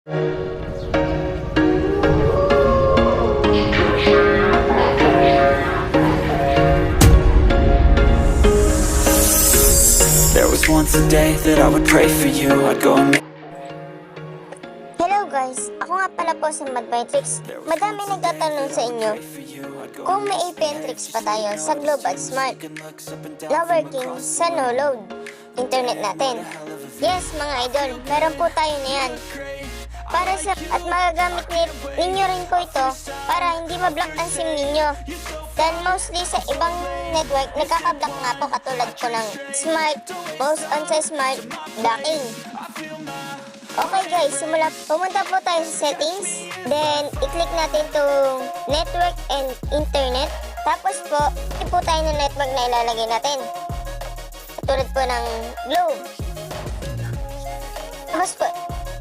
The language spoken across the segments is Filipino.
There was once a day that I would pray for you. I'd go and Hello guys, ako nga pala po sa Matrix. Madami nagtatanong sa inyo kung may APN tricks pa tayo sa Global Smart na working sa no-load internet natin. Yes mga idol, meron po tayo na yan. Para sa at magagamit ninyo rin ko ito para hindi ma-block ang SIM ninyo. Dahil mostly sa ibang network, nagkaka-block nga po katulad po ng Smart, most on sa Smart, blocking. Okay guys, pumunta po tayo sa settings. Then, i-click natin itong network and internet. Tapos po, po tayo ng network na ilalagay natin. Katulad po ng Globe. Tapos po,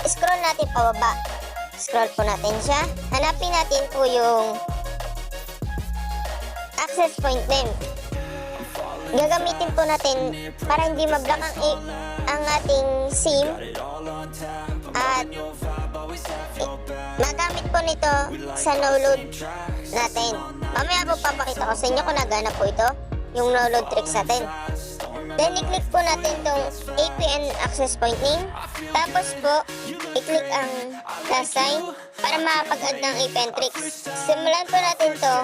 scroll natin pababa. Scroll po natin siya. Hanapin natin po yung access point name. Gagamitin po natin para hindi ma-block ang ating SIM. At magamit po nito sa no-load natin. Mamaya po papakita ko sa inyo kung nagana po ito, yung no-load tricks natin. Then i-click po natin itong APN access point name. Tapos po, i-click ang plus sign para makapag-add ng APN tricks. Simulan po natin to,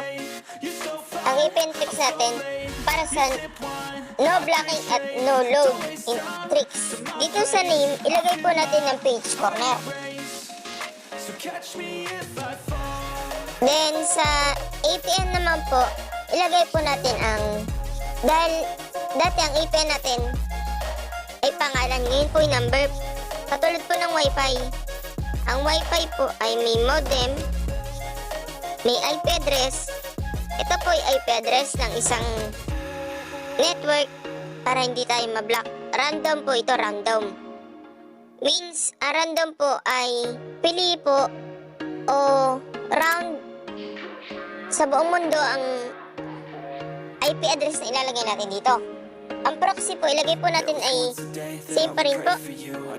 ang APN tricks natin para sa no blocking at no load in tricks. Dito sa name, ilagay po natin ng page corner. Then sa APN naman po, ilagay po natin ang, dahil dati ang APN natin ay pangalan, ngayon po yung number. Katulad po ng Wi-Fi. Ang Wi-Fi po ay may modem, may IP address. Ito po ay IP address ng isang network para hindi tayo ma-block. Random po ito, random. Means, random po ay pili po o round sa buong mundo ang IP address na ilalagay natin dito. Ang proxy po, ilagay po natin ay same pa rin po.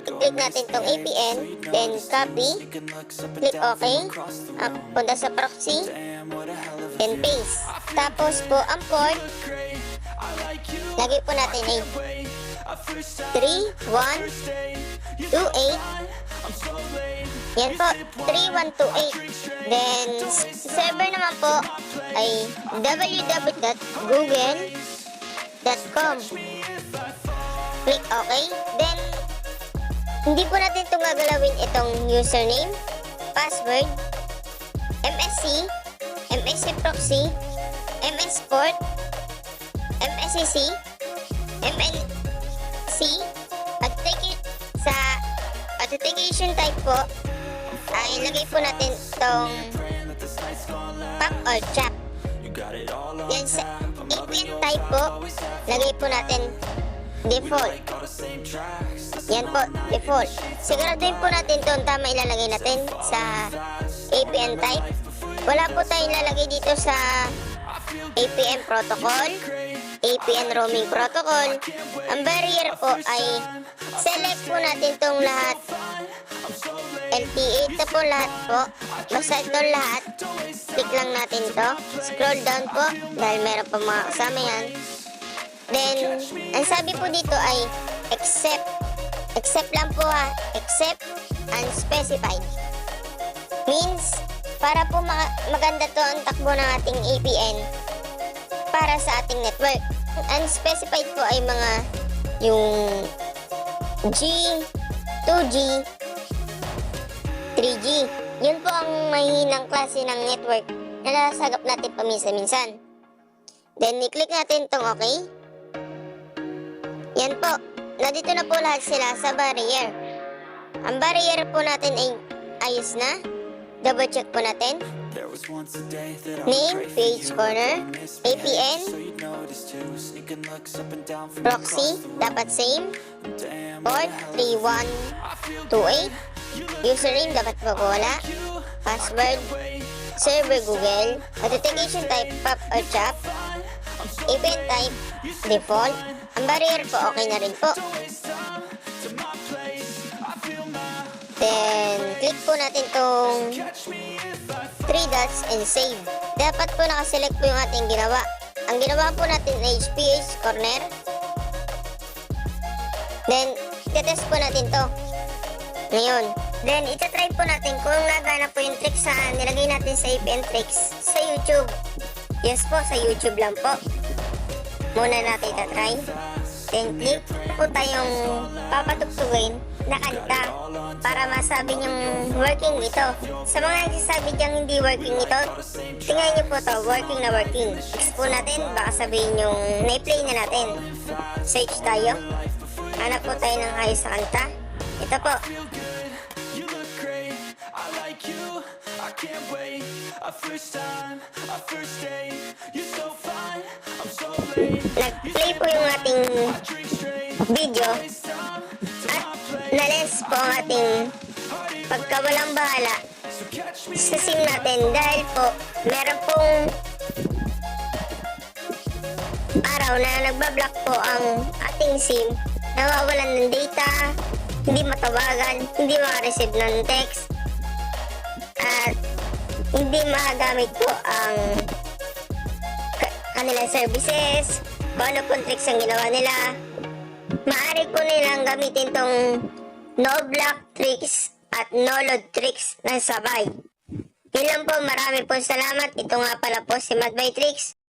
I-click natin tong APN, then copy, click OK, punta sa proxy, then paste. Tapos po, ang port, lagay po natin ay 3128. Yan po, 3128. Then, server naman po ay www.google.com. Click OK. Then, hindi po natin itong gagalawin itong username, password, MSC, MSC proxy, MS port, MSCC, MNC, at sa authentication type po, ay lagay po natin itong PAP or CHAP. Yan sa APN type po, lagay po natin default. Yan po, default. Siguraduhin po natin itong tama ilalagay natin sa APN type. Wala po tayong ilalagay dito sa APN protocol, APN roaming protocol. Ang barrier po ay select po natin itong lahat. LTE, ito po lahat po. Basta ito lahat. Click lang natin to. Scroll down po dahil meron pa mga kasama yan. Then, ang sabi po dito ay accept. Accept lang po ha. Accept unspecified. Means, para po maganda to ang takbo ng ating APN para sa ating network. Unspecified po ay mga yung G, 2G, 3G. Yun po ang mahihinang klase ng network na nasagap natin paminsan-minsan. Then, i-click natin itong OK. Yan po. Nandito na po lahat sila sa barrier. Ang barrier po natin ay ayos na. Double check po natin. Name, page corner, APN, proxy, dapat same. Port 3128. Username dapat wala. Password, server Google. Authentication type, PAP or CHAP. APN type, default. Ang barrier po, okay na rin po. Then, click po natin tong 3 dots and save. Dapat po nakaselect po yung ating ginawa. Ang ginawa po natin ay HPH corner. Then, itetest po natin to. Ngayon. Then, itatry po natin kung nagana po yung tricks sa nilagay natin sa APN tricks sa YouTube. Yes po, sa YouTube lang po. Muna natin itatry. Then, click po tayong papatugtugin na kanta para masabi niyong working ito. Sa mga nagsasabi diyang hindi working ito, tingnan niyo po to, working na working. Next po natin, baka sabihin yung na-play na natin. Search tayo. Hanap po tayo ng ayos sa kanta. Ito po. I can't wait, a first time, a first date. You're so fine, I'm so late. Nag-play po yung ating video at nales po ang ating pagkawalang bahala sa SIM natin dahil po meron pong araw na nagbablock po ang ating SIM, nawawalan ng data, hindi matawagan, hindi makareceive ng text, at hindi makagamit po ang kanilang services, kung ano pong tricks ang ginawa nila. Maaari po nilang gamitin tong no block tricks at no load tricks ng sabay. Yun lang po, marami po salamat. Ito nga pala po si Mad by Tricks.